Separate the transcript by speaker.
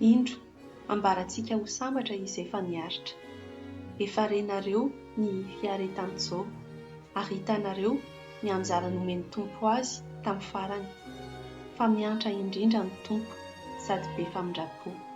Speaker 1: Indro ambarantsika ho sambatra izy efa niaritra. Efa renareo ny fiaretan'izao ary hitanareo ny anjara nomeny Tompo azy tamin'ny farany. Fa mianatra indrindra ny Tompo sady be famindrapo.